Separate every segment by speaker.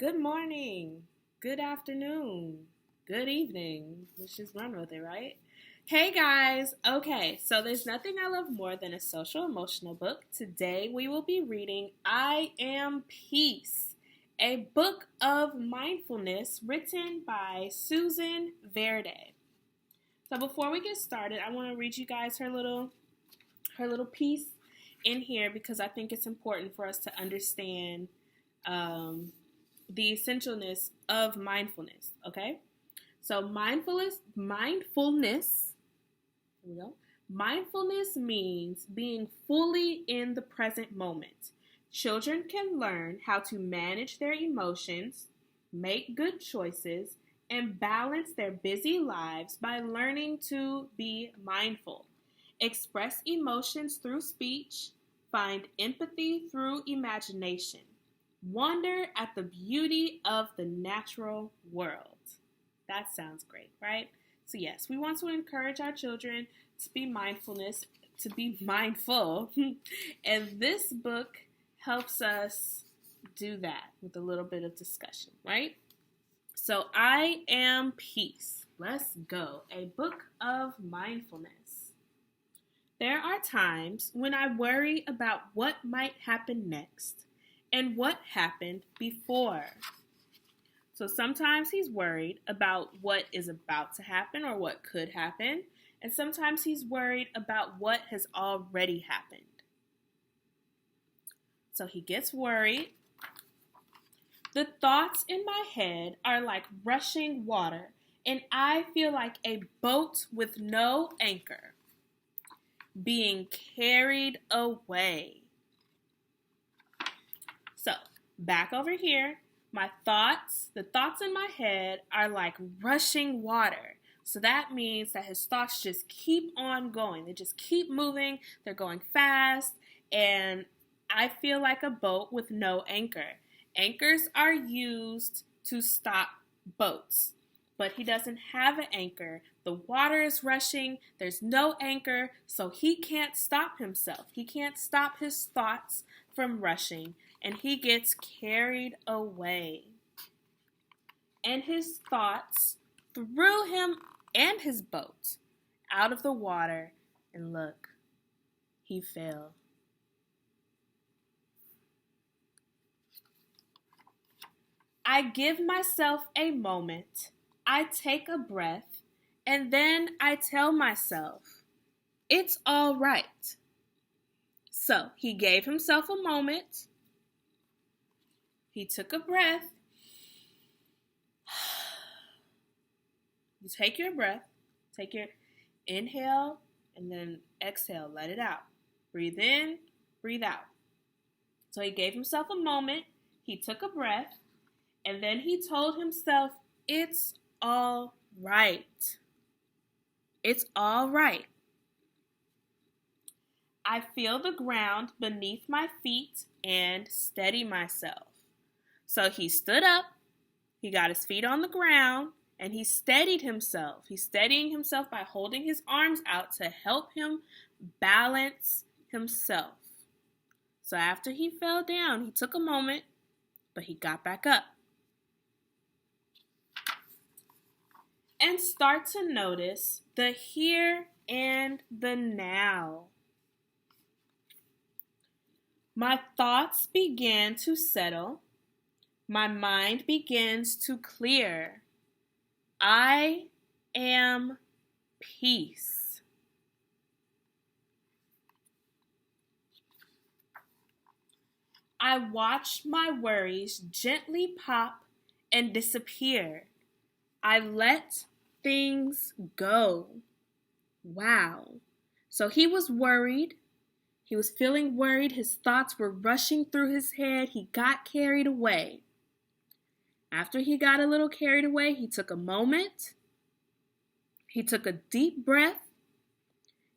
Speaker 1: Good morning, good afternoon, good evening. Let's just run with it, right? Hey guys, okay, so there's nothing I love more than a social emotional book. Today we will be reading I Am Peace, a book of mindfulness written by Susan Verde. So before we get started, I want to read you guys her little piece in here because I think it's important for us to understand um, the essentialness of mindfulness. Okay, so here we go. Mindfulness means being fully in the present moment. Children can learn how to manage their emotions, make good choices, and balance their busy lives by learning to be mindful. Express emotions through speech, find empathy through imagination. Wonder at the beauty of the natural world. That sounds great, right? So yes, we want to encourage our children to be mindful. And this book helps us do that with a little bit of discussion, right? So I Am Peace. Let's go. A book of mindfulness. There are times when I worry about what might happen next and what happened before. So sometimes he's worried about what is about to happen or what could happen, and sometimes he's worried about what has already happened. So he gets worried. The thoughts in my head are like rushing water, and I feel like a boat with no anchor, being carried away. So, back over here, the thoughts in my head are like rushing water. So that means that his thoughts just keep on going. They just keep moving. They're going fast. And I feel like a boat with no anchor. Anchors are used to stop boats. But he doesn't have an anchor. The water is rushing. There's no anchor. So he can't stop himself. He can't stop his thoughts from rushing. And he gets carried away. And his thoughts threw him and his boat out of the water. And look, he fell. I give myself a moment. I take a breath. And then I tell myself, it's all right. So he gave himself a moment. He took a breath. You take your breath, take your inhale, and then exhale, let it out. Breathe in, breathe out. So he gave himself a moment, he took a breath, and then he told himself, it's all right. It's all right. I feel the ground beneath my feet and steady myself. So he stood up, he got his feet on the ground, and he steadied himself. He's steadying himself by holding his arms out to help him balance himself. So after he fell down, he took a moment, but he got back up. And start to notice the here and the now. My thoughts began to settle. My mind begins to clear. I am peace. I watch my worries gently pop and disappear. I let things go. Wow. So he was worried. He was feeling worried. His thoughts were rushing through his head. He got carried away. After he got a little carried away, he took a moment. He took a deep breath.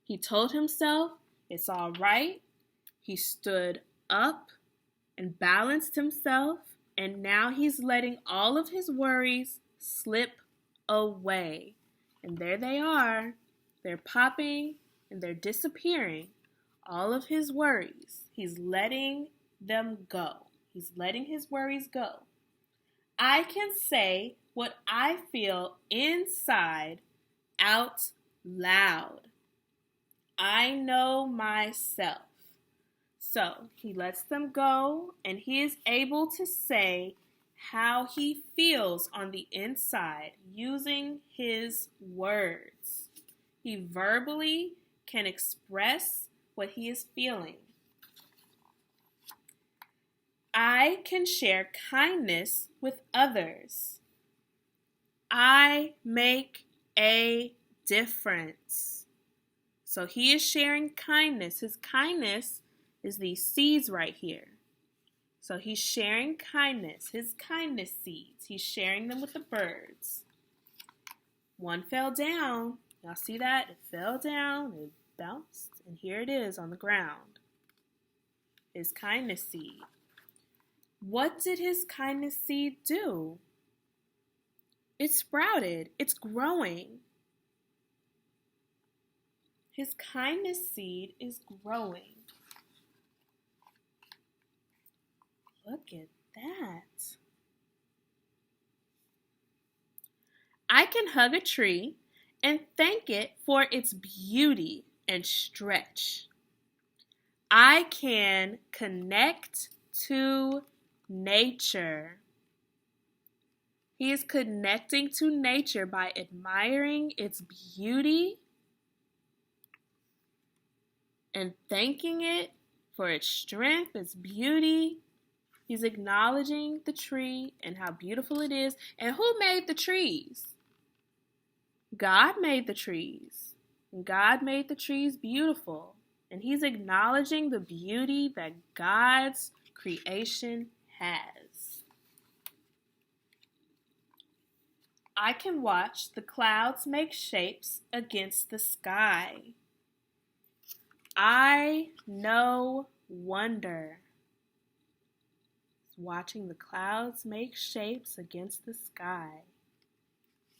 Speaker 1: He told himself, it's all right. He stood up and balanced himself. And now he's letting all of his worries slip away. And there they are. They're popping and they're disappearing. All of his worries. He's letting them go. He's letting his worries go. I can say what I feel inside out loud. I know myself. So he lets them go, and he is able to say how he feels on the inside using his words. He verbally can express what he is feeling. I can share kindness with others. I make a difference. So he is sharing kindness. His kindness is these seeds right here. So he's sharing kindness, his kindness seeds. He's sharing them with the birds. One fell down. Y'all see that? It fell down, it bounced, and here it is on the ground. His kindness seed. What did his kindness seed do? It sprouted. It's growing. His kindness seed is growing. Look at that. I can hug a tree and thank it for its beauty and stretch. I can connect to nature. He is connecting to nature by admiring its beauty and thanking it for its strength, its beauty. He's acknowledging the tree and how beautiful it is. And who made the trees? God made the trees. And God made the trees beautiful. And he's acknowledging the beauty that God's creation has. I can watch the clouds make shapes against the sky. I know wonder. Watching the clouds make shapes against the sky.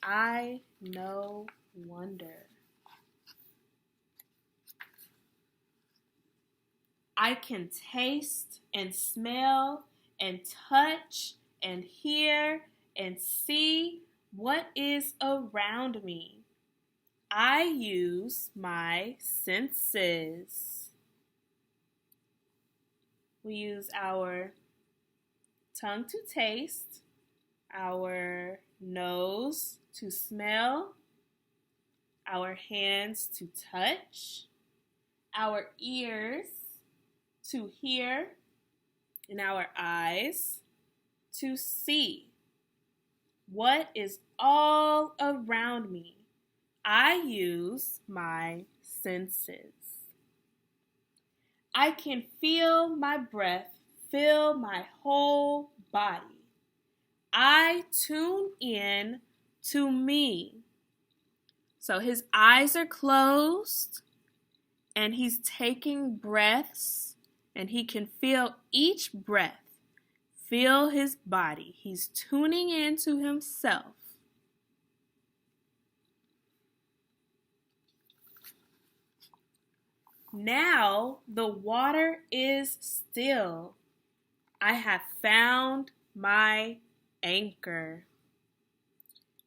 Speaker 1: I know wonder. I can taste and smell and touch and hear and see what is around me. I use my senses. We use our tongue to taste, our nose to smell, our hands to touch, our ears to hear, and our eyes to see. What is all around me? I use my senses. I can feel my breath fill my whole body. I tune in to me. So his eyes are closed and he's taking breaths and he can feel each breath fill his body. He's tuning into himself. Now the water is still. I have found my anchor.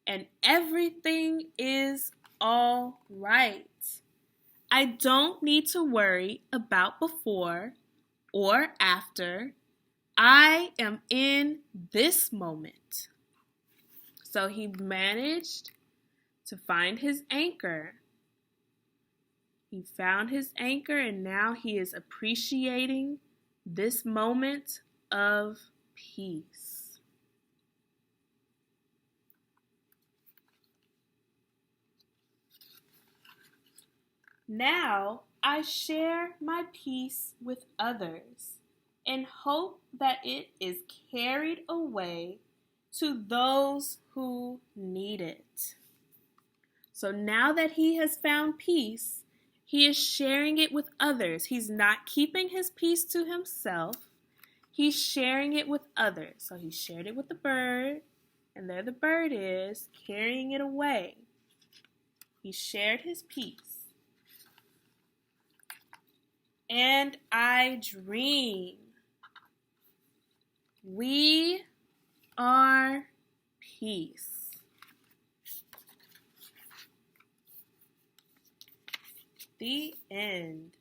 Speaker 1: And everything is all right. I don't need to worry about before or after. I am in this moment. So he managed to find his anchor. He found his anchor and now he is appreciating this moment of peace. Now I share my peace with others and hope that it is carried away to those who need it. So now that he has found peace, he is sharing it with others. He's not keeping his peace to himself. He's sharing it with others. So he shared it with the bird, and there the bird is, carrying it away. He shared his peace. And I dream. We are peace. The end.